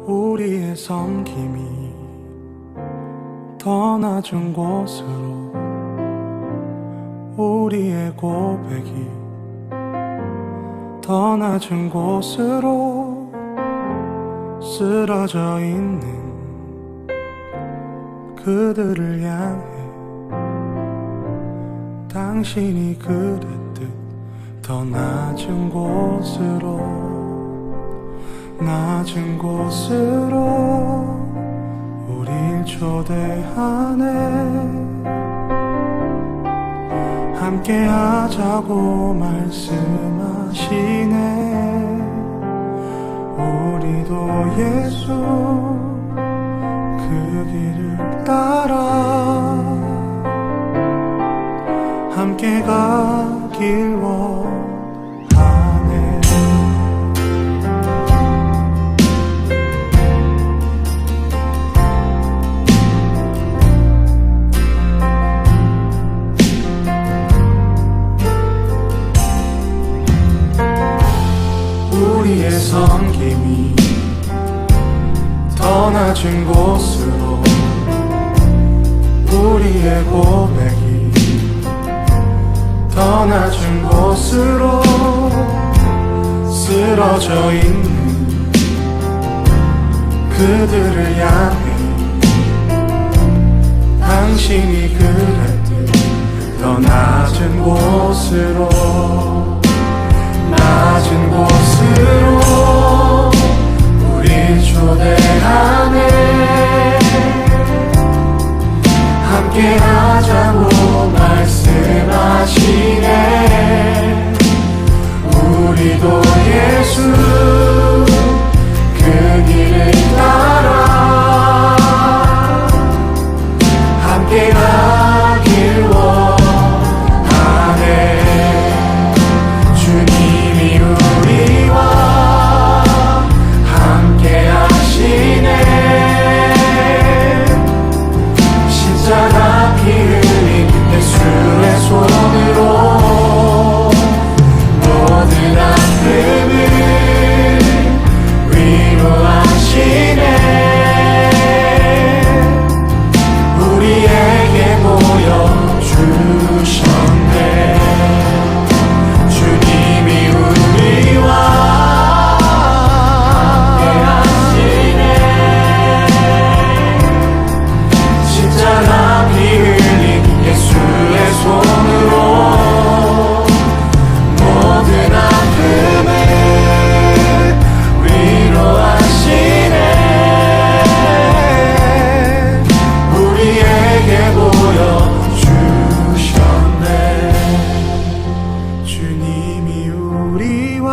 우리의 섬김이 더 낮은 곳으로, 우리의 고백이 더 낮은 곳으로 쓰러져 있는 그들을 향해 당신이 그랬듯 더 낮은 곳으로, 낮은 곳으로 우릴 초대하네. 함께 하자고 말씀하시네. 우리도 예수 그 길을 따라 함께 가길 원하네. 우리의 섬김이 더 낮은 곳으로, 우리의 고백이 더 낮은 곳으로 쓰러져 있는 그들을 향해 당신이 그랬듯 더 낮은 곳으로, 낮은 곳으로 우릴 초대하네. 함께 하자고 말씀하시네. 우리도 예수 그 길을 따라 함께 가길 원하네. 주님이 우리와 함께 하시네. 십자가 피 흘린 예수의 손으로 모든 아픔을 위로하시네. 우리에게 보여주셨네. 주님이 우리와 함께하시네. 십자가 피 흘린 예수의 손으로 모든 아픔을 위로하시네. 우리에게 보여주셨네. 주님이 우리와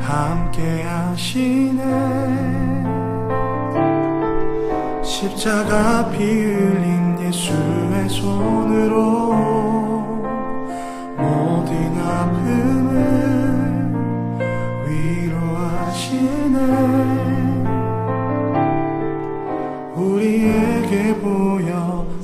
함께 하시네. 십자가 피 흘린 예수의 손으로 모든 아픔을 위로하시네. 우리에게 보여주셨네.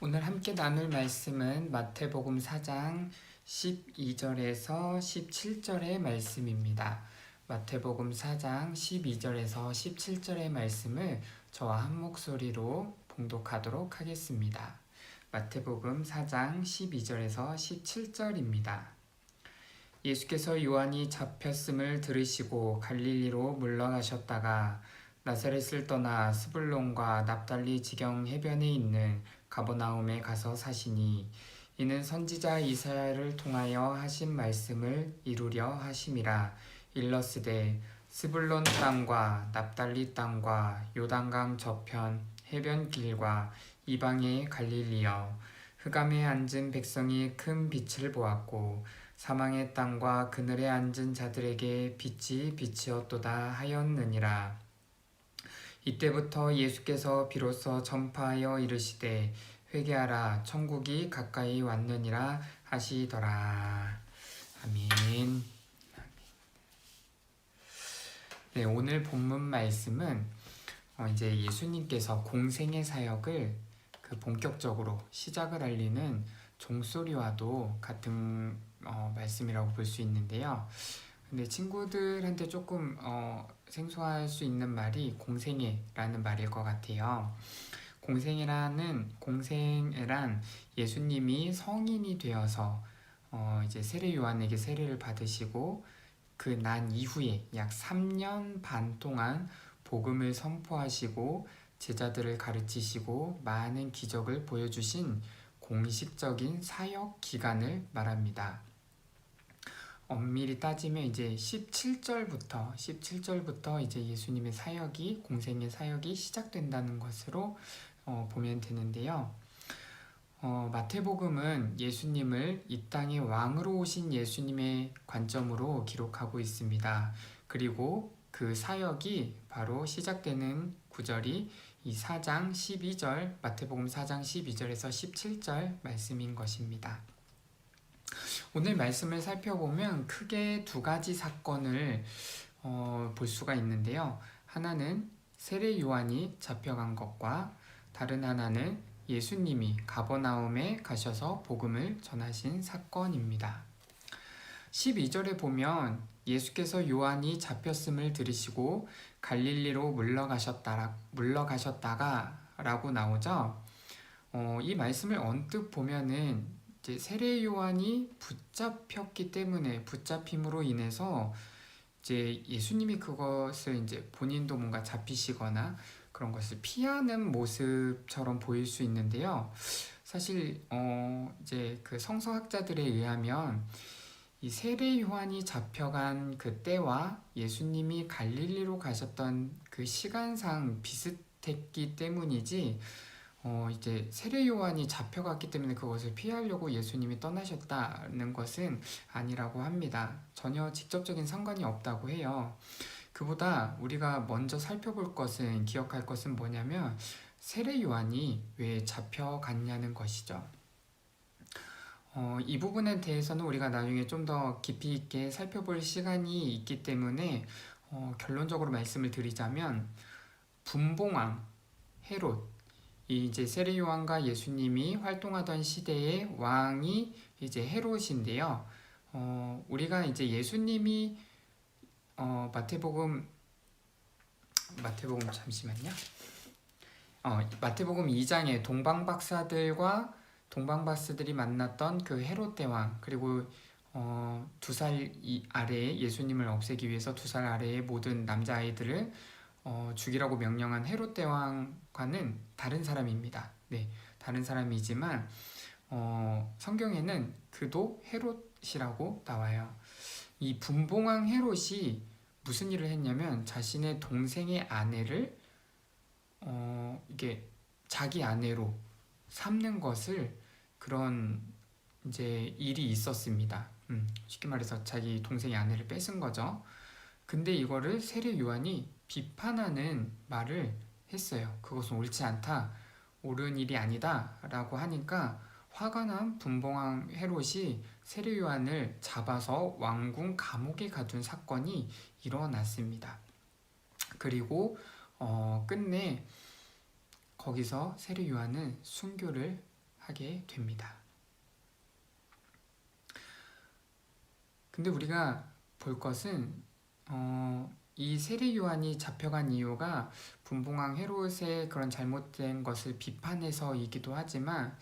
오늘 함께 나눌 말씀은 마태복음 4장 12절에서 17절의 말씀입니다. 마태복음 4장 12절에서 17절의 말씀을 저와 한 목소리로 봉독하도록 하겠습니다. 마태복음 4장 12절에서 17절입니다. 예수께서 요한이 잡혔음을 들으시고 갈릴리로 물러가셨다가 나사렛을 떠나 스불론과 납달리 지경 해변에 있는 가버나움에 가서 사시니 이는 선지자 이사야를 통하여 하신 말씀을 이루려 하심이라. 일러스되 스불론 땅과 납달리 땅과 요단강 저편 해변 길과 이방의 갈릴리여, 흑암에 앉은 백성이 큰 빛을 보았고 사망의 땅과 그늘에 앉은 자들에게 빛이 비치었도다 하였느니라. 이때부터 예수께서 비로소 전파하여 이르시되 회개하라 천국이 가까이 왔느니라 하시더라. 아멘. 네, 오늘 본문 말씀은 이제 예수님께서 공생의 사역을 본격적으로 시작을 알리는 종소리와도 같은 말씀이라고 볼 수 있는데요. 근데 친구들한테 조금 생소할 수 있는 말이 공생애라는 말일 것 같아요. 공생애란 예수님이 성인이 되어서 이제 세례 요한에게 세례를 받으시고 그 난 이후에 약 3년 반 동안 복음을 선포하시고 제자들을 가르치시고 많은 기적을 보여주신 공식적인 사역 기간을 말합니다. 엄밀히 따지면 이제 17절부터 이제 예수님의 사역이 공생의 사역이 시작된다는 것으로 보면 되는데요. 마태복음은 예수님을 이 땅에 왕으로 오신 예수님의 관점으로 기록하고 있습니다. 그리고 그 사역이 바로 시작되는 구절이 이 4장 12절, 마태복음 4장 12절에서 17절 말씀인 것입니다. 오늘 말씀을 살펴보면 크게 두 가지 사건을 볼 수가 있는데요. 하나는 세례 요한이 잡혀간 것과 다른 하나는 예수님이 가버나움에 가셔서 복음을 전하신 사건입니다. 12절에 보면 예수께서 요한이 잡혔음을 들으시고 갈릴리로 물러가셨다가 라고 나오죠. 이 말씀을 언뜻 보면은 이제 세례 요한이 붙잡힘으로 인해서 이제 예수님이 그것을 이제 본인도 뭔가 잡히시거나 그런 것을 피하는 모습처럼 보일 수 있는데요. 사실 이제 그 성서학자들에 의하면 이 세례 요한이 잡혀간 그 때와 예수님이 갈릴리로 가셨던 그 시간상 비슷했기 때문이지 이제 세례 요한이 잡혀갔기 때문에 그것을 피하려고 예수님이 떠나셨다는 것은 아니라고 합니다. 전혀 직접적인 상관이 없다고 해요. 그보다 우리가 먼저 기억할 것은 뭐냐면 세례 요한이 왜 잡혀갔냐는 것이죠. 이 부분에 대해서는 우리가 나중에 좀 더 깊이 있게 살펴볼 시간이 있기 때문에 결론적으로 말씀을 드리자면 분봉왕 헤롯, 이제 세례 요한과 예수님이 활동하던 시대의 왕이 이제 헤롯인데요. 우리가 이제 예수님이 마태복음 잠시만요. 마태복음 2장에 동방박사들이 만났던 그 헤롯 대왕, 그리고 2살 아래에 예수님을 없애기 위해서 2살 아래의 모든 남자아이들을 죽이라고 명령한 헤롯 대왕과는 다른 사람입니다. 네, 다른 사람이지만 성경에는 그도 헤롯이라고 나와요. 이 분봉왕 헤롯이 무슨 일을 했냐면 자신의 동생의 아내를 이게 자기 아내로 삼는 것을 그런 이제 일이 있었습니다. 쉽게 말해서 자기 동생의 아내를 뺏은 거죠. 근데 이거를 세례 요한이 비판하는 말을 했어요. 그것은 옳지 않다, 옳은 일이 아니다 라고 하니까 화가 난 분봉왕 헤롯이 세례 요한을 잡아서 왕궁 감옥에 가둔 사건이 일어났습니다. 그리고 끝내 거기서 세례 요한은 순교를 하게 됩니다. 근데 우리가 볼 것은 이 세례 요한이 잡혀간 이유가 분봉왕 헤롯의 그런 잘못된 것을 비판해서이기도 하지만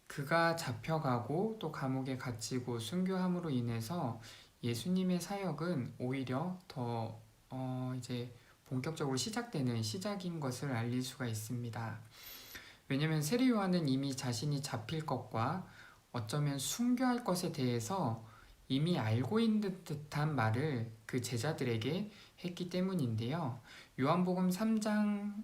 그가 잡혀가고 또 감옥에 갇히고 순교함으로 인해서 예수님의 사역은 오히려 더 이제 본격적으로 시작되는 시작인 것을 알릴 수가 있습니다. 왜냐하면 세례 요한은 이미 자신이 잡힐 것과 어쩌면 순교할 것에 대해서 이미 알고 있는 듯한 말을 그 제자들에게 했기 때문인데요. 요한복음 3장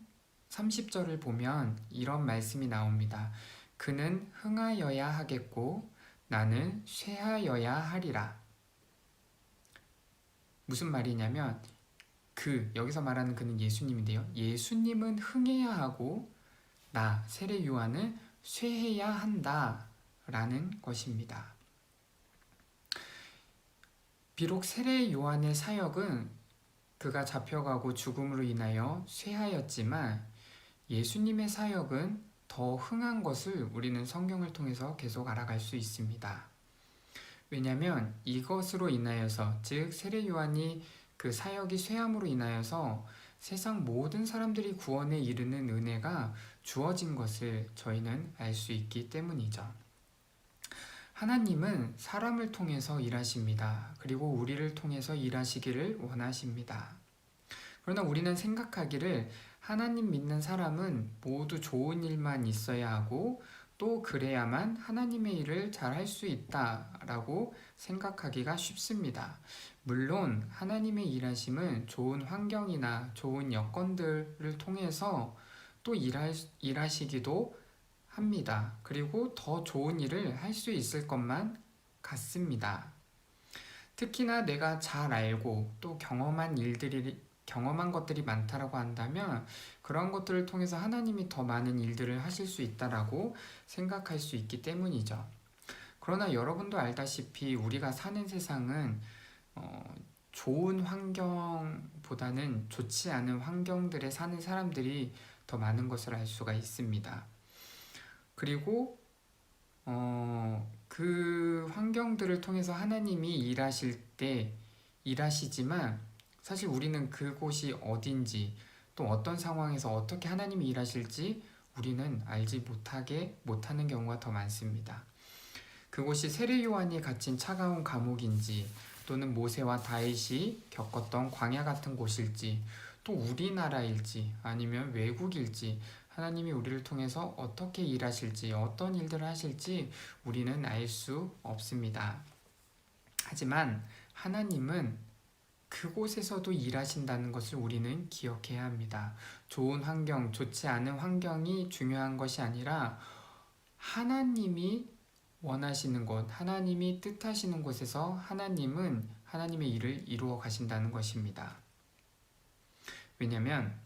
30절을 보면 이런 말씀이 나옵니다. 그는 흥하여야 하겠고 나는 쇠하여야 하리라. 무슨 말이냐면 여기서 말하는 그는 예수님인데요. 예수님은 흥해야 하고 나 세례 요한은 쇠해야 한다 라는 것입니다. 비록 세례 요한의 사역은 그가 잡혀가고 죽음으로 인하여 쇠하였지만 예수님의 사역은 더 흥한 것을 우리는 성경을 통해서 계속 알아갈 수 있습니다. 왜냐하면 이것으로 인하여서, 즉 세례 요한이 그 사역이 쇠함으로 인하여서 세상 모든 사람들이 구원에 이르는 은혜가 주어진 것을 저희는 알 수 있기 때문이죠. 하나님은 사람을 통해서 일하십니다. 그리고 우리를 통해서 일하시기를 원하십니다. 그러나 우리는 생각하기를 하나님 믿는 사람은 모두 좋은 일만 있어야 하고 또 그래야만 하나님의 일을 잘 할 수 있다라고 생각하기가 쉽습니다. 물론 하나님의 일하심은 좋은 환경이나 좋은 여건들을 통해서 또 일하시기도 합니다. 그리고 더 좋은 일을 할 수 있을 것만 같습니다. 특히나 내가 잘 알고 또 경험한 것들이 많다라고 한다면 그런 것들을 통해서 하나님이 더 많은 일들을 하실 수 있다라고 생각할 수 있기 때문이죠. 그러나 여러분도 알다시피 우리가 사는 세상은 좋은 환경보다는 좋지 않은 환경들에 사는 사람들이 더 많은 것을 알 수가 있습니다. 그리고 그 환경들을 통해서 하나님이 일하시지만 사실 우리는 그곳이 어딘지 또 어떤 상황에서 어떻게 하나님이 일하실지 우리는 알지 못하는 경우가 더 많습니다. 그곳이 세례 요한이 갇힌 차가운 감옥인지 또는 모세와 다윗이 겪었던 광야 같은 곳일지 또 우리나라일지 아니면 외국일지 하나님이 우리를 통해서 어떻게 일하실지 어떤 일들을 하실지 우리는 알 수 없습니다. 하지만 하나님은 그곳에서도 일하신다는 것을 우리는 기억해야 합니다. 좋은 환경, 좋지 않은 환경이 중요한 것이 아니라 하나님이 원하시는 곳, 하나님이 뜻하시는 곳에서 하나님은 하나님의 일을 이루어 가신다는 것입니다. 왜냐하면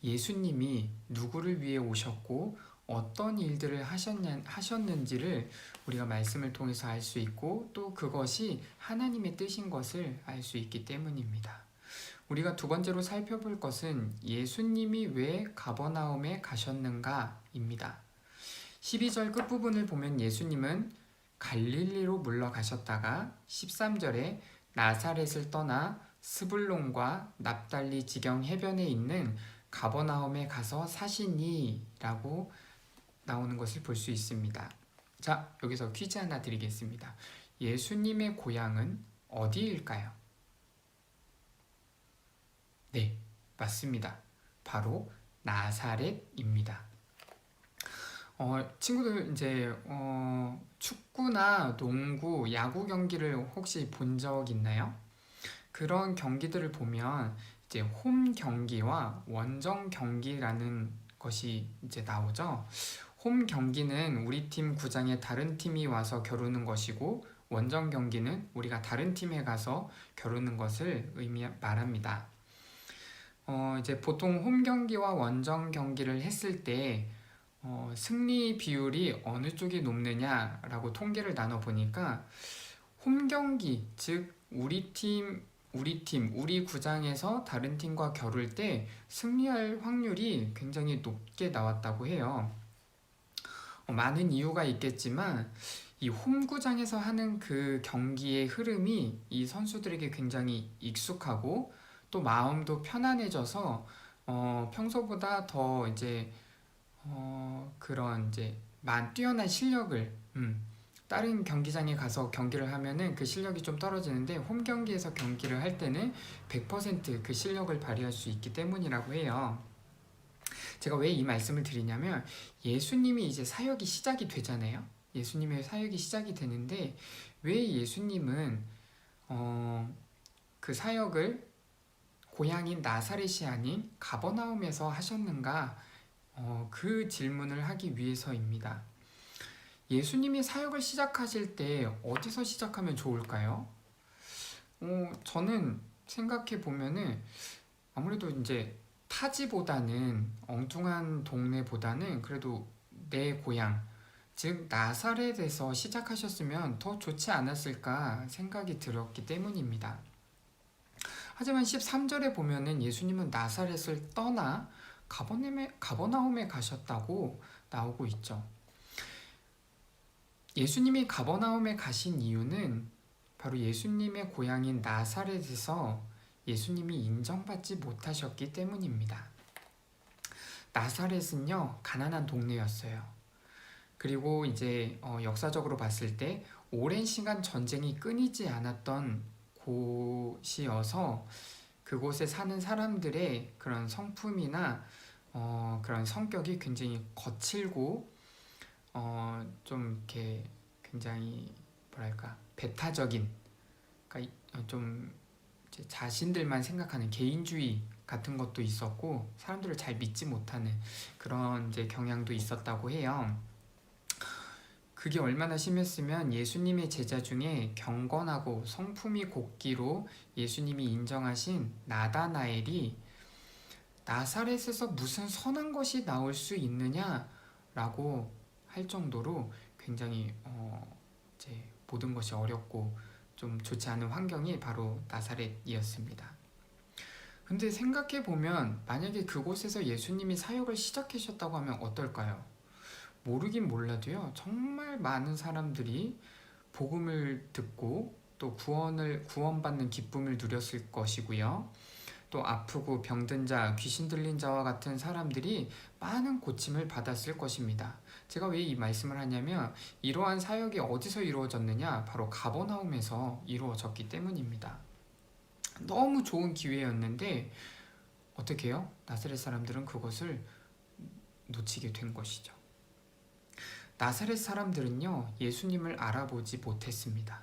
예수님이 누구를 위해 오셨고 어떤 일들을 하셨는지를 우리가 말씀을 통해서 알 수 있고 또 그것이 하나님의 뜻인 것을 알 수 있기 때문입니다. 우리가 두 번째로 살펴볼 것은 예수님이 왜 가버나움에 가셨는가입니다. 12절 끝부분을 보면 예수님은 갈릴리로 물러가셨다가 13절에 나사렛을 떠나 스불론과 납달리 지경 해변에 있는 가버나움에 가서 사시니 라고 나오는 것을 볼 수 있습니다. 자, 여기서 퀴즈 하나 드리겠습니다. 예수님의 고향은 어디일까요? 네, 맞습니다. 바로 나사렛입니다. 친구들 이제 축구나 농구, 야구 경기를 혹시 본 적 있나요? 그런 경기들을 보면 이제 홈 경기와 원정 경기라는 것이 이제 나오죠. 홈 경기는 우리 팀 구장에 다른 팀이 와서 겨루는 것이고 원정 경기는 우리가 다른 팀에 가서 겨루는 것을 말합니다. 이제 보통 홈 경기와 원정 경기를 했을 때 승리 비율이 어느 쪽이 높느냐라고 통계를 나눠 보니까 홈 경기, 즉 우리 구장에서 다른 팀과 겨룰 때 승리할 확률이 굉장히 높게 나왔다고 해요. 많은 이유가 있겠지만 이 홈구장에서 하는 그 경기의 흐름이 이 선수들에게 굉장히 익숙하고 또 마음도 편안해져서 평소보다 더 이제 그런 이제 뛰어난 실력을 다른 경기장에 가서 경기를 하면은 그 실력이 좀 떨어지는데 홈 경기에서 경기를 할 때는 100% 그 실력을 발휘할 수 있기 때문이라고 해요. 제가 왜 이 말씀을 드리냐면 예수님이 이제 사역이 시작이 되잖아요. 예수님의 사역이 시작이 되는데 왜 예수님은 그 사역을 고향인 나사렛이 아닌 가버나움에서 하셨는가? 그 질문을 하기 위해서입니다. 예수님이 사역을 시작하실 때 어디서 시작하면 좋을까요? 저는 생각해 보면은 아무래도 이제 타지보다는 엉뚱한 동네보다는 그래도 내 고향, 즉 나사렛에서 시작하셨으면 더 좋지 않았을까 생각이 들었기 때문입니다. 하지만 13절에 보면은 예수님은 나사렛을 떠나 가버나움에 가셨다고 나오고 있죠. 예수님이 가버나움에 가신 이유는 바로 예수님의 고향인 나사렛에서 예수님이 인정받지 못하셨기 때문입니다. 나사렛은요, 가난한 동네였어요. 그리고 이제 역사적으로 봤을 때 오랜 시간 전쟁이 끊이지 않았던 곳이어서 그곳에 사는 사람들의 그런 성품이나 그런 성격이 굉장히 거칠고 좀 이렇게 굉장히 뭐랄까 배타적인, 그러니까 좀 이제 자신들만 생각하는 개인주의 같은 것도 있었고 사람들을 잘 믿지 못하는 그런 이제 경향도 있었다고 해요. 그게 얼마나 심했으면 예수님의 제자 중에 경건하고 성품이 곱기로 예수님이 인정하신 나다나엘이 나사렛에서 무슨 선한 것이 나올 수 있느냐라고 할 정도로 굉장히 이제 모든 것이 어렵고 좀 좋지 않은 환경이 바로 나사렛이었습니다. 근데 생각해 보면 만약에 그곳에서 예수님이 사역을 시작하셨다고 하면 어떨까요? 모르긴 몰라도요, 정말 많은 사람들이 복음을 듣고 또 구원받는 기쁨을 누렸을 것이고요. 또 아프고 병든 자, 귀신 들린 자와 같은 사람들이 많은 고침을 받았을 것입니다. 제가 왜 이 말씀을 하냐면 이러한 사역이 어디서 이루어졌느냐? 바로 가버나움에서 이루어졌기 때문입니다. 너무 좋은 기회였는데 어떻게 해요? 나사렛 사람들은 그것을 놓치게 된 것이죠. 나사렛 사람들은요, 예수님을 알아보지 못했습니다.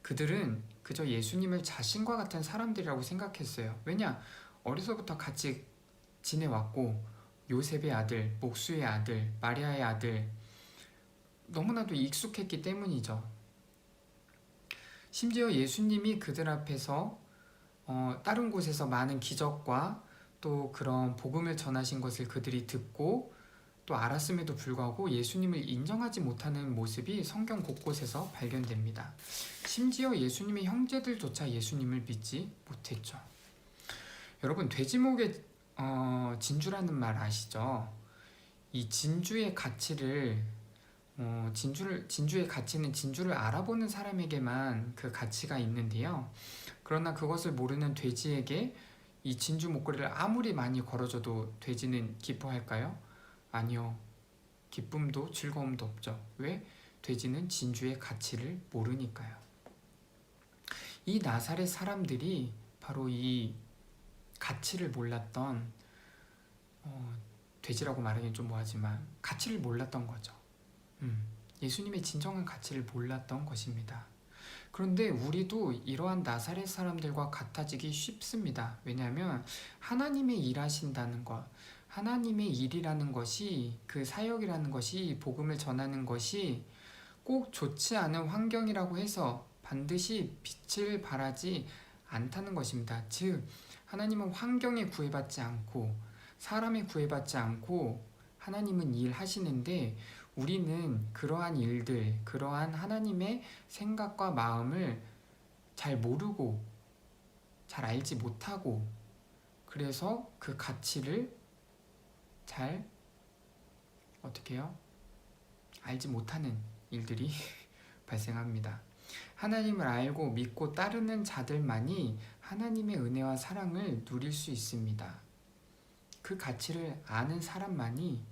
그들은 그저 예수님을 자신과 같은 사람들이라고 생각했어요. 왜냐? 어려서부터 같이 지내왔고 요셉의 아들, 목수의 아들, 마리아의 아들, 너무나도 익숙했기 때문이죠. 심지어 예수님이 그들 앞에서 다른 곳에서 많은 기적과 또 그런 복음을 전하신 것을 그들이 듣고 또 알았음에도 불구하고 예수님을 인정하지 못하는 모습이 성경 곳곳에서 발견됩니다. 심지어 예수님의 형제들조차 예수님을 믿지 못했죠. 여러분, 돼지목에 진주라는 말 아시죠? 이 진주의 가치를 진주의 가치는 진주를 알아보는 사람에게만 그 가치가 있는데요. 그러나 그것을 모르는 돼지에게 이 진주 목걸이를 아무리 많이 걸어줘도 돼지는 기뻐할까요? 아니요. 기쁨도 즐거움도 없죠. 왜? 돼지는 진주의 가치를 모르니까요. 이 나사렛 사람들이 바로 이 가치를 몰랐던, 돼지라고 말하기는 좀 뭐하지만 가치를 몰랐던 거죠. 예수님의 진정한 가치를 몰랐던 것입니다. 그런데 우리도 이러한 나사렛 사람들과 같아지기 쉽습니다. 왜냐하면 하나님의 일하신다는 것, 하나님의 일이라는 것이, 그 사역이라는 것이, 복음을 전하는 것이 꼭 좋지 않은 환경이라고 해서 반드시 빛을 발하지 않다는 것입니다. 즉, 하나님은 환경에 구애받지 않고 사람에 구애받지 않고 하나님은 일하시는데 우리는 그러한 일들, 그러한 하나님의 생각과 마음을 잘 모르고 잘 알지 못하고 그래서 그 가치를 잘 어떻게 해요? 알지 못하는 일들이 발생합니다. 하나님을 알고 믿고 따르는 자들만이 하나님의 은혜와 사랑을 누릴 수 있습니다. 그 가치를 아는 사람만이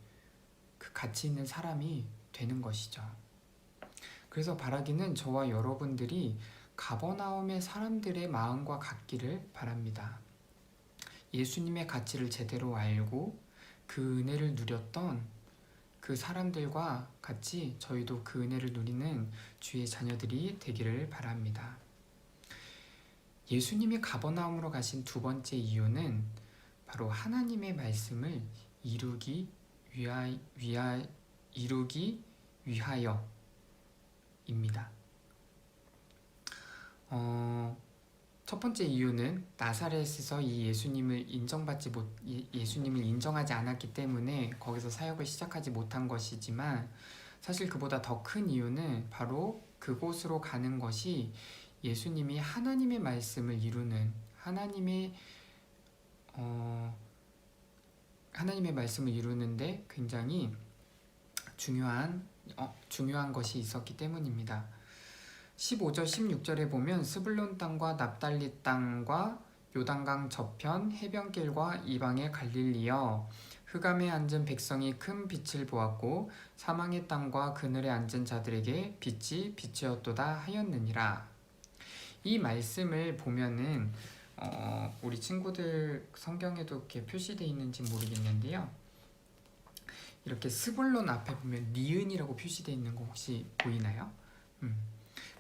그 가치 있는 사람이 되는 것이죠. 그래서 바라기는 저와 여러분들이 가버나움의 사람들의 마음과 같기를 바랍니다. 예수님의 가치를 제대로 알고 그 은혜를 누렸던 그 사람들과 같이 저희도 그 은혜를 누리는 주의 자녀들이 되기를 바랍니다. 예수님이 가버나움으로 가신 두 번째 이유는 바로 하나님의 말씀을 이루기 위하여입니다. 첫 번째 이유는 나사렛에서 이 예수님을 인정하지 않았기 때문에 거기서 사역을 시작하지 못한 것이지만, 사실 그보다 더 큰 이유는 바로 그곳으로 가는 것이 예수님이 하나님의 말씀을 이루는 하나님의 말씀을 이루는데 굉장히 중요한 것이 있었기 때문입니다. 15절 16절에 보면 스불론 땅과 납달리 땅과 요단강 저편 해변길과 이방의 갈릴리여, 흑암에 앉은 백성이 큰 빛을 보았고 사망의 땅과 그늘에 앉은 자들에게 빛이 비추었도다 하였느니라. 이 말씀을 보면은 우리 친구들 성경에도 이렇게 표시되어 있는지 모르겠는데요, 이렇게 스불론 앞에 보면 니은이라고 표시되어 있는 거 혹시 보이나요?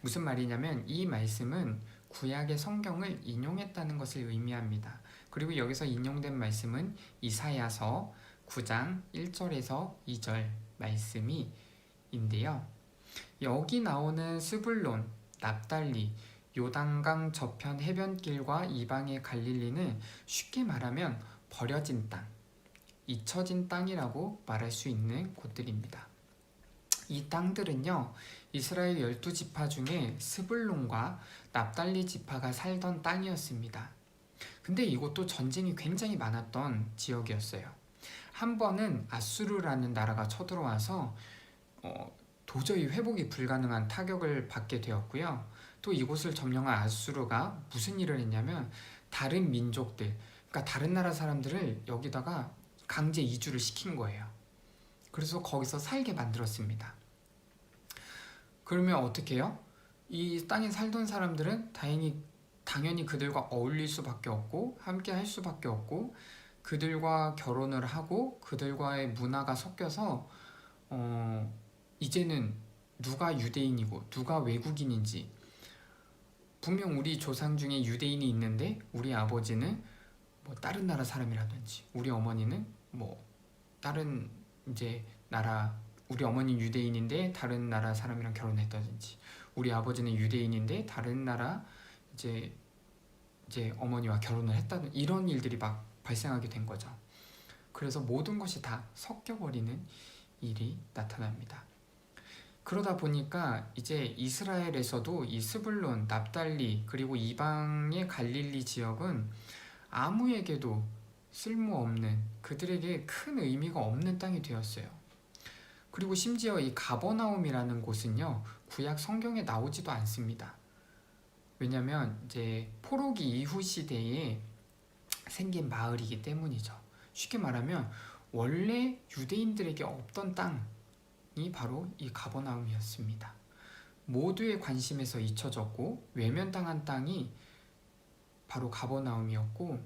무슨 말이냐면 이 말씀은 구약의 성경을 인용했다는 것을 의미합니다. 그리고 여기서 인용된 말씀은 이사야서 9장 1절에서 2절 말씀인데요. 여기 나오는 스불론, 납달리, 요단강 저편 해변길과 이방의 갈릴리는 쉽게 말하면 버려진 땅, 잊혀진 땅이라고 말할 수 있는 곳들입니다. 이 땅들은요, 이스라엘 12지파 중에 스불론과 납달리 지파가 살던 땅이었습니다. 근데 이곳도 전쟁이 굉장히 많았던 지역이었어요. 한 번은 아수르라는 나라가 쳐들어와서 도저히 회복이 불가능한 타격을 받게 되었고요. 또 이곳을 점령한 아수르가 무슨 일을 했냐면 다른 민족들, 그러니까 다른 나라 사람들을 여기다가 강제 이주를 시킨 거예요. 그래서 거기서 살게 만들었습니다. 그러면 어떻게 해요? 이 땅에 살던 사람들은 당연히 그들과 어울릴 수밖에 없고 함께 할 수밖에 없고, 그들과 결혼을 하고 그들과의 문화가 섞여서 이제는 누가 유대인이고 누가 외국인인지, 분명 우리 조상 중에 유대인이 있는데 우리 아버지는 뭐 다른 나라 사람이라든지, 우리 어머니는 뭐 다른 나라, 우리 어머니는 유대인인데 다른 나라 사람이랑 결혼했다든지, 우리 아버지는 유대인인데 다른 나라 이제 어머니와 결혼을 했다든, 이런 일들이 막 발생하게 된 거죠. 그래서 모든 것이 다 섞여버리는 일이 나타납니다. 그러다 보니까 이제 이스라엘에서도 이 스불론, 납달리 그리고 이방의 갈릴리 지역은 아무에게도 쓸모없는, 그들에게 큰 의미가 없는 땅이 되었어요. 그리고 심지어 이 가버나움이라는 곳은요, 구약 성경에 나오지도 않습니다. 왜냐면 이제 포로기 이후 시대에 생긴 마을이기 때문이죠. 쉽게 말하면 원래 유대인들에게 없던 땅이 바로 이 가버나움이었습니다. 모두의 관심에서 잊혀졌고 외면당한 땅이 바로 가버나움이었고,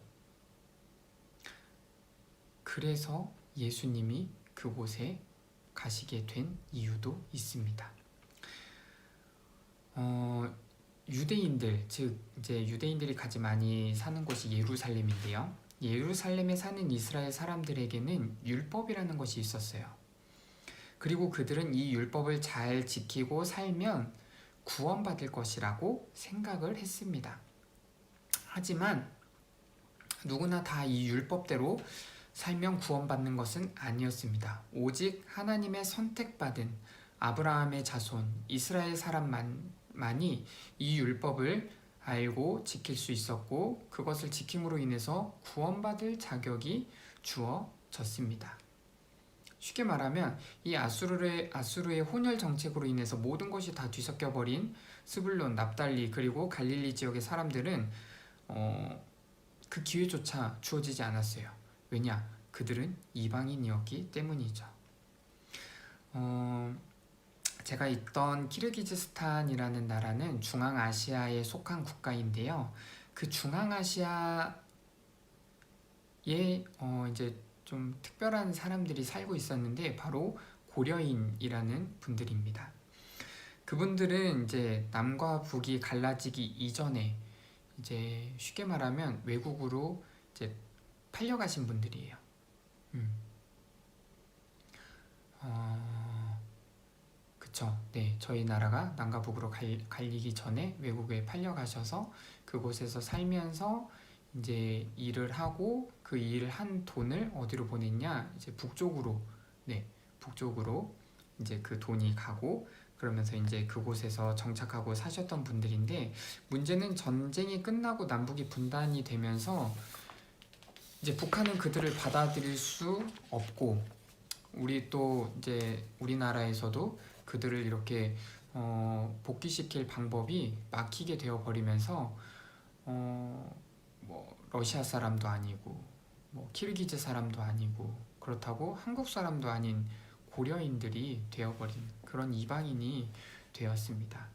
그래서 예수님이 그곳에 가시게 된 이유도 있습니다. 유대인들, 즉 이제 유대인들이 가장 많이 사는 곳이 예루살렘인데요. 예루살렘에 사는 이스라엘 사람들에게는 율법이라는 것이 있었어요. 그리고 그들은 이 율법을 잘 지키고 살면 구원받을 것이라고 생각을 했습니다. 하지만 누구나 다 이 율법대로 살면 구원받는 것은 아니었습니다. 오직 하나님의 선택받은 아브라함의 자손 이스라엘 사람만이 이 율법을 알고 지킬 수 있었고, 그것을 지킴으로 인해서 구원받을 자격이 주어졌습니다. 쉽게 말하면 이 아수르의 혼혈 정책으로 인해서 모든 것이 다 뒤섞여버린 스불론, 납달리 그리고 갈릴리 지역의 사람들은 그 기회조차 주어지지 않았어요. 왜냐? 그들은 이방인이었기 때문이죠. 제가 있던 키르기즈스탄이라는 나라는 중앙아시아에 속한 국가인데요. 그 중앙아시아에 이제 좀 특별한 사람들이 살고 있었는데 바로 고려인이라는 분들입니다. 그분들은 이제 남과 북이 갈라지기 이전에 이제 쉽게 말하면 외국으로 이제 팔려가신 분들이에요. 그쵸. 그쵸. 네, 저희 나라가 남과 북으로 갈리기 전에 외국에 팔려가셔서 그곳에서 살면서 이제 일을 하고 그 일을 한 돈을 어디로 보냈냐? 이제 북쪽으로, 네, 북쪽으로 이제 그 돈이 가고 그러면서 이제 그곳에서 정착하고 사셨던 분들인데 문제는 전쟁이 끝나고 남북이 분단이 되면서 이제 북한은 그들을 받아들일 수 없고 우리 또 이제 우리나라에서도 그들을 이렇게 복귀시킬 방법이 막히게 되어 버리면서 뭐 러시아 사람도 아니고 뭐 키르기즈 사람도 아니고 그렇다고 한국 사람도 아닌 고려인들이 되어버린 그런 이방인이 되었습니다.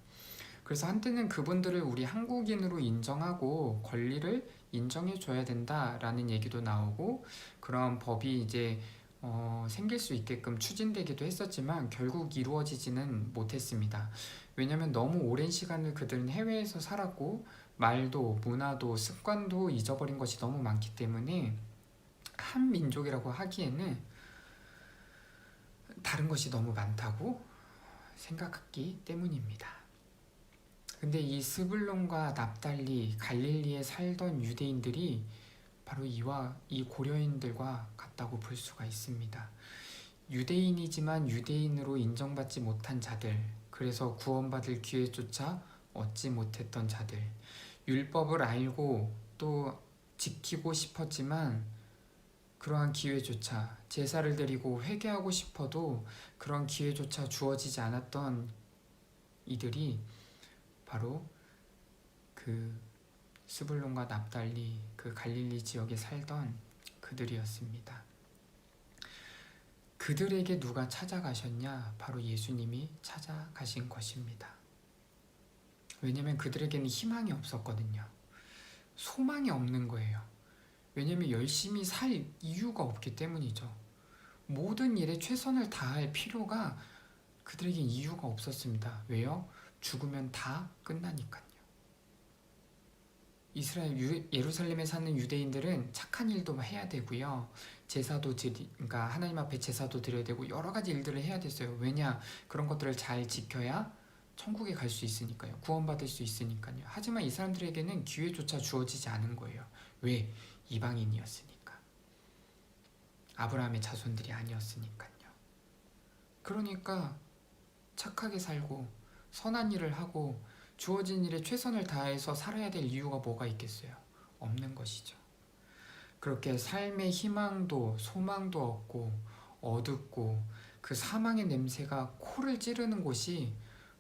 그래서 한때는 그분들을 우리 한국인으로 인정하고 권리를 인정해줘야 된다라는 얘기도 나오고 그런 법이 이제 생길 수 있게끔 추진되기도 했었지만 결국 이루어지지는 못했습니다. 왜냐하면 너무 오랜 시간을 그들은 해외에서 살았고 말도 문화도 습관도 잊어버린 것이 너무 많기 때문에 한 민족이라고 하기에는 다른 것이 너무 많다고 생각했기 때문입니다. 근데 이 스불론과 납달리, 갈릴리에 살던 유대인들이 바로 이 고려인들과 같다고 볼 수가 있습니다. 유대인이지만 유대인으로 인정받지 못한 자들, 그래서 구원받을 기회조차 얻지 못했던 자들, 율법을 알고 또 지키고 싶었지만 그러한 기회조차 제사를 드리고 회개하고 싶어도 그런 기회조차 주어지지 않았던 이들이 바로 그 스불론과 납달리 그 갈릴리 지역에 살던 그들이었습니다. 그들에게 누가 찾아가셨냐? 바로 예수님이 찾아가신 것입니다. 왜냐하면 그들에게는 희망이 없었거든요. 소망이 없는 거예요. 왜냐하면 열심히 살 이유가 없기 때문이죠. 모든 일에 최선을 다할 필요가 그들에게 이유가 없었습니다. 왜요? 죽으면 다 끝나니까요. 예루살렘에 사는 유대인들은 착한 일도 해야 되고요. 그러니까 하나님 앞에 제사도 드려야 되고 여러 가지 일들을 해야 됐어요. 왜냐? 그런 것들을 잘 지켜야 천국에 갈 수 있으니까요. 구원받을 수 있으니까요. 하지만 이 사람들에게는 기회조차 주어지지 않은 거예요. 왜? 이방인이었으니까. 아브라함의 자손들이 아니었으니까요. 그러니까 착하게 살고 선한 일을 하고 주어진 일에 최선을 다해서 살아야 될 이유가 뭐가 있겠어요? 없는 것이죠. 그렇게 삶의 희망도 소망도 없고 어둡고 그 사망의 냄새가 코를 찌르는 곳이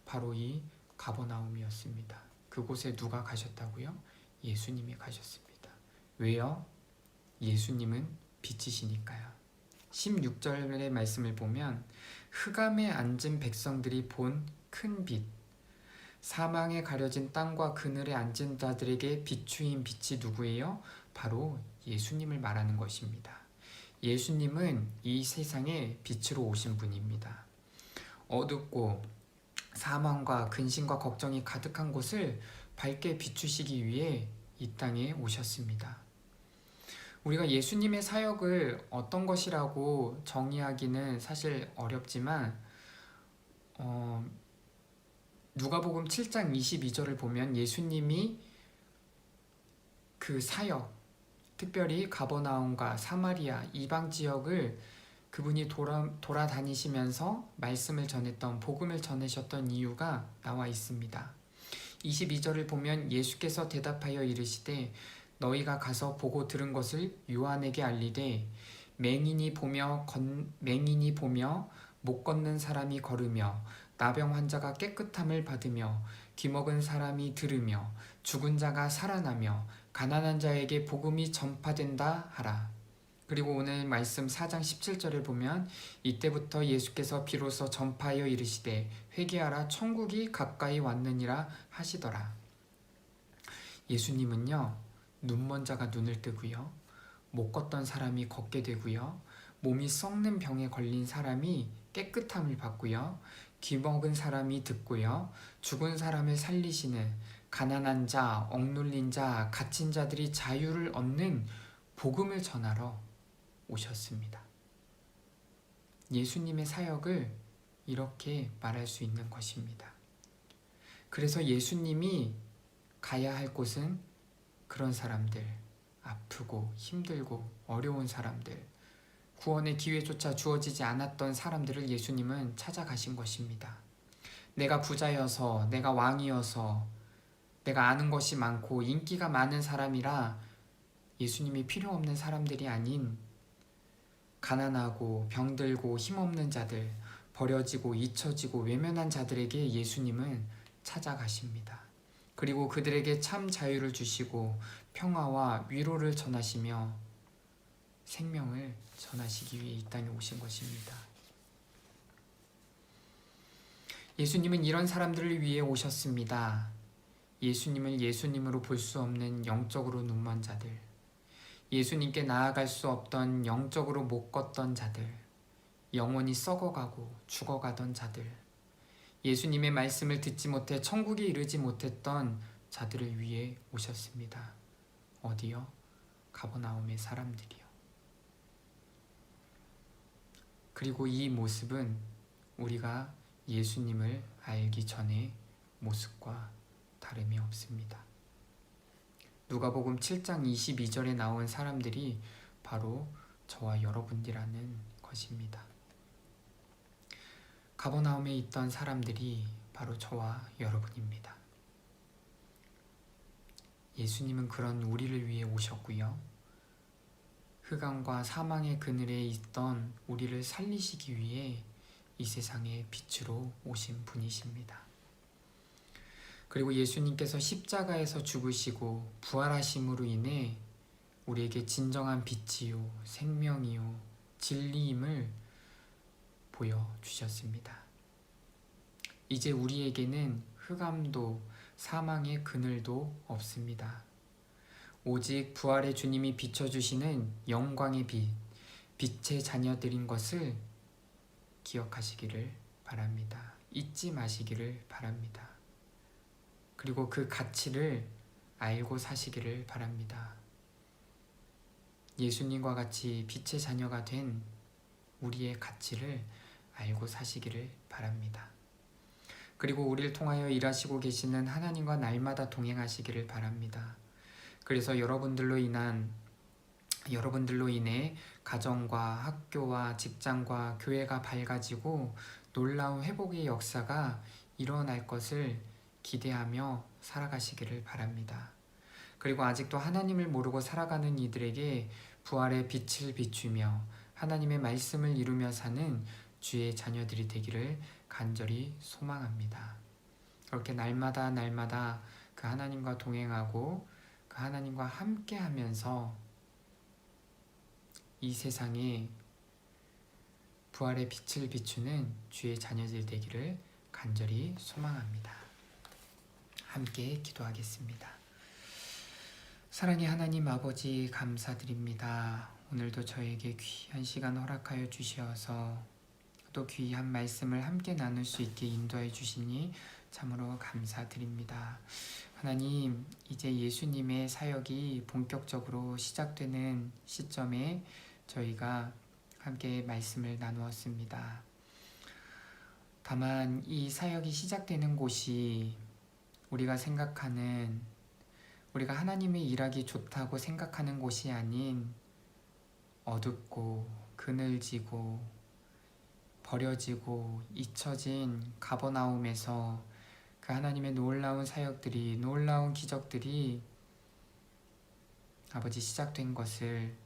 바로 이 가버나움이었습니다. 그곳에 누가 가셨다고요? 예수님이 가셨습니다. 왜요? 예수님은 빛이시니까요. 16절의 말씀을 보면 흑암에 앉은 백성들이 본 큰 빛, 사망에 가려진 땅과 그늘에 앉은 자들에게 비추인 빛이 누구예요? 바로 예수님을 말하는 것입니다. 예수님은 이 세상에 빛으로 오신 분입니다. 어둡고 사망과 근심과 걱정이 가득한 곳을 밝게 비추시기 위해 이 땅에 오셨습니다. 우리가 예수님의 사역을 어떤 것이라고 정의하기는 사실 어렵지만 누가복음 7장 22절을 보면 예수님이 그 사역, 특별히 가버나움과 사마리아 이방 지역을 그분이 돌아다니시면서 말씀을 전했던 복음을 전하셨던 이유가 나와 있습니다. 22절을 보면 예수께서 대답하여 이르시되 너희가 가서 보고 들은 것을 요한에게 알리되 맹인이 보며 못 걷는 사람이 걸으며 나병 환자가 깨끗함을 받으며 귀먹은 사람이 들으며 죽은 자가 살아나며 가난한 자에게 복음이 전파된다 하라. 그리고 오늘 말씀 4장 17절을 보면 이때부터 예수께서 비로소 전파하여 이르시되 회개하라 천국이 가까이 왔느니라 하시더라. 예수님은요 눈먼 자가 눈을 뜨고요 못 걷던 사람이 걷게 되고요 몸이 썩는 병에 걸린 사람이 깨끗함을 받고요 귀먹은 사람이 듣고요 죽은 사람을 살리시는 가난한 자, 억눌린 자, 갇힌 자들이 자유를 얻는 복음을 전하러 오셨습니다. 예수님의 사역을 이렇게 말할 수 있는 것입니다. 그래서 예수님이 가야 할 곳은 그런 사람들, 아프고 힘들고 어려운 사람들, 구원의 기회조차 주어지지 않았던 사람들을 예수님은 찾아가신 것입니다. 내가 부자여서, 내가 왕이어서, 내가 아는 것이 많고 인기가 많은 사람이라 예수님이 필요 없는 사람들이 아닌 가난하고 병들고 힘없는 자들, 버려지고 잊혀지고 외면한 자들에게 예수님은 찾아가십니다. 그리고 그들에게 참 자유를 주시고 평화와 위로를 전하시며 생명을 전하시기 위해 이 땅에 오신 것입니다. 예수님은 이런 사람들을 위해 오셨습니다. 예수님을 예수님으로 볼 수 없는 영적으로 눈먼 자들, 예수님께 나아갈 수 없던 영적으로 못 걷던 자들, 영원히 썩어가고 죽어가던 자들, 예수님의 말씀을 듣지 못해 천국에 이르지 못했던 자들을 위해 오셨습니다. 어디요? 가버나움의 사람들이요. 그리고 이 모습은 우리가 예수님을 알기 전의 모습과 다름이 없습니다. 누가복음 7장 22절에 나온 사람들이 바로 저와 여러분이라는 것입니다. 가버나움에 있던 사람들이 바로 저와 여러분입니다. 예수님은 그런 우리를 위해 오셨고요. 흑암과 사망의 그늘에 있던 우리를 살리시기 위해 이 세상의 빛으로 오신 분이십니다. 그리고 예수님께서 십자가에서 죽으시고 부활하심으로 인해 우리에게 진정한 빛이요, 생명이요, 진리임을 보여주셨습니다. 이제 우리에게는 흑암도 사망의 그늘도 없습니다. 오직 부활의 주님이 비춰주시는 영광의 빛, 빛의 자녀들인 것을 기억하시기를 바랍니다. 잊지 마시기를 바랍니다. 그리고 그 가치를 알고 사시기를 바랍니다. 예수님과 같이 빛의 자녀가 된 우리의 가치를 알고 사시기를 바랍니다. 그리고 우리를 통하여 일하시고 계시는 하나님과 날마다 동행하시기를 바랍니다. 그래서 여러분들로 인해 가정과 학교와 직장과 교회가 밝아지고 놀라운 회복의 역사가 일어날 것을 기대하며 살아가시기를 바랍니다. 그리고 아직도 하나님을 모르고 살아가는 이들에게 부활의 빛을 비추며 하나님의 말씀을 이루며 사는 주의 자녀들이 되기를 간절히 소망합니다. 그렇게 날마다 그 하나님과 동행하고 그 하나님과 함께 하면서 이 세상에 부활의 빛을 비추는 주의 자녀들 되기를 간절히 소망합니다. 함께 기도하겠습니다. 사랑의 하나님 아버지 감사드립니다. 오늘도 저에게 귀한 시간 허락하여 주시어서 또 귀한 말씀을 함께 나눌 수 있게 인도해 주시니 참으로 감사드립니다. 하나님, 이제 예수님의 사역이 본격적으로 시작되는 시점에 저희가 함께 말씀을 나누었습니다. 다만 이 사역이 시작되는 곳이 우리가 하나님의 일하기 좋다고 생각하는 곳이 아닌 어둡고 그늘지고 버려지고 잊혀진 가버나움에서 그 하나님의 놀라운 사역들이, 놀라운 기적들이 아버지 시작된 것을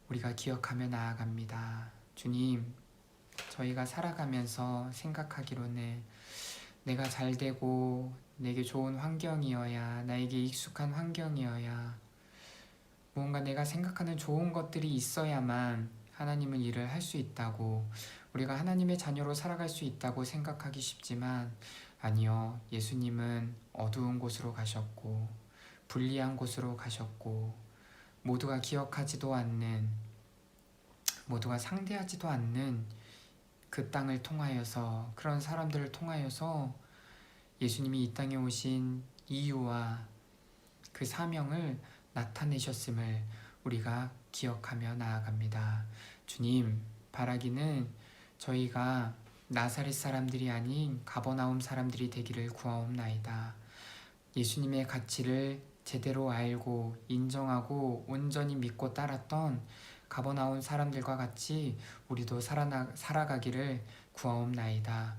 우리가 기억하며 나아갑니다. 주님, 저희가 살아가면서 생각하기로는 내가 잘되고 내게 좋은 환경이어야, 나에게 익숙한 환경이어야, 무언가 내가 생각하는 좋은 것들이 있어야만 하나님은 일을 할 수 있다고, 우리가 하나님의 자녀로 살아갈 수 있다고 생각하기 쉽지만 아니요, 예수님은 어두운 곳으로 가셨고 불리한 곳으로 가셨고 모두가 기억하지도 않는, 모두가 상대하지도 않는 그 땅을 통하여서, 그런 사람들을 통하여서 예수님이 이 땅에 오신 이유와 그 사명을 나타내셨음을 우리가 기억하며 나아갑니다. 주님, 바라기는 저희가 나사렛 사람들이 아닌 가버나움 사람들이 되기를 구하옵나이다. 예수님의 가치를 제대로 알고 인정하고 온전히 믿고 따랐던 가버나움 사람들과 같이 우리도 살아가기를 구하옵나이다.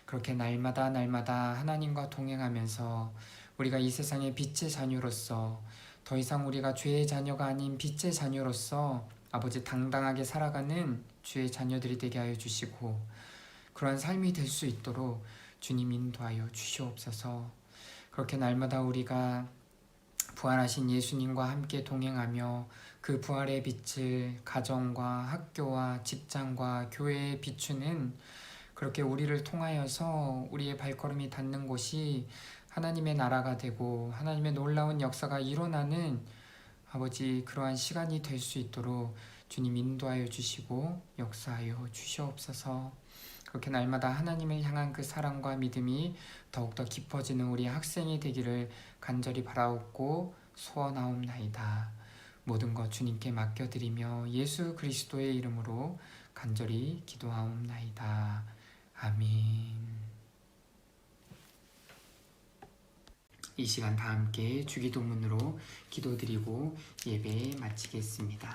그렇게 날마다 하나님과 동행하면서 우리가 이 세상의 빛의 자녀로서 더 이상 우리가 죄의 자녀가 아닌 빛의 자녀로서 아버지 당당하게 살아가는 주의 자녀들이 되게 하여 주시고 그러한 삶이 될 수 있도록 주님 인도하여 주시옵소서. 그렇게 날마다 우리가 부활하신 예수님과 함께 동행하며 그 부활의 빛을 가정과 학교와 직장과 교회에 비추는 그렇게 우리를 통하여서 우리의 발걸음이 닿는 곳이 하나님의 나라가 되고 하나님의 놀라운 역사가 일어나는 아버지 그러한 시간이 될 수 있도록 주님 인도하여 주시고 역사하여 주시옵소서. 그렇게 날마다 하나님을 향한 그 사랑과 믿음이 더욱더 깊어지는 우리 학생이 되기를 간절히 바라옵고 소원하옵나이다. 모든 것 주님께 맡겨드리며 예수 그리스도의 이름으로 간절히 기도하옵나이다. 아멘. 이 시간 다 함께 주기도문으로 기도드리고 예배 마치겠습니다.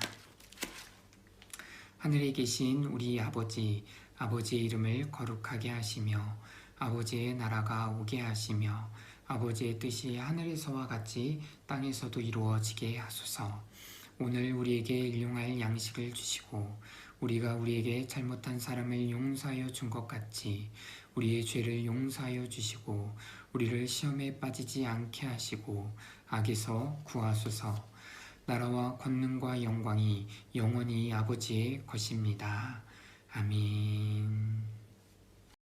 하늘에 계신 우리 아버지, 아버지의 이름을 거룩하게 하시며 아버지의 나라가 오게 하시며 아버지의 뜻이 하늘에서와 같이 땅에서도 이루어지게 하소서. 오늘 우리에게 일용할 양식을 주시고 우리가 우리에게 잘못한 사람을 용서하여 준 것 같이 우리의 죄를 용서하여 주시고 우리를 시험에 빠지지 않게 하시고 악에서 구하소서. 나라와 권능과 영광이 영원히 아버지의 것입니다. 아멘.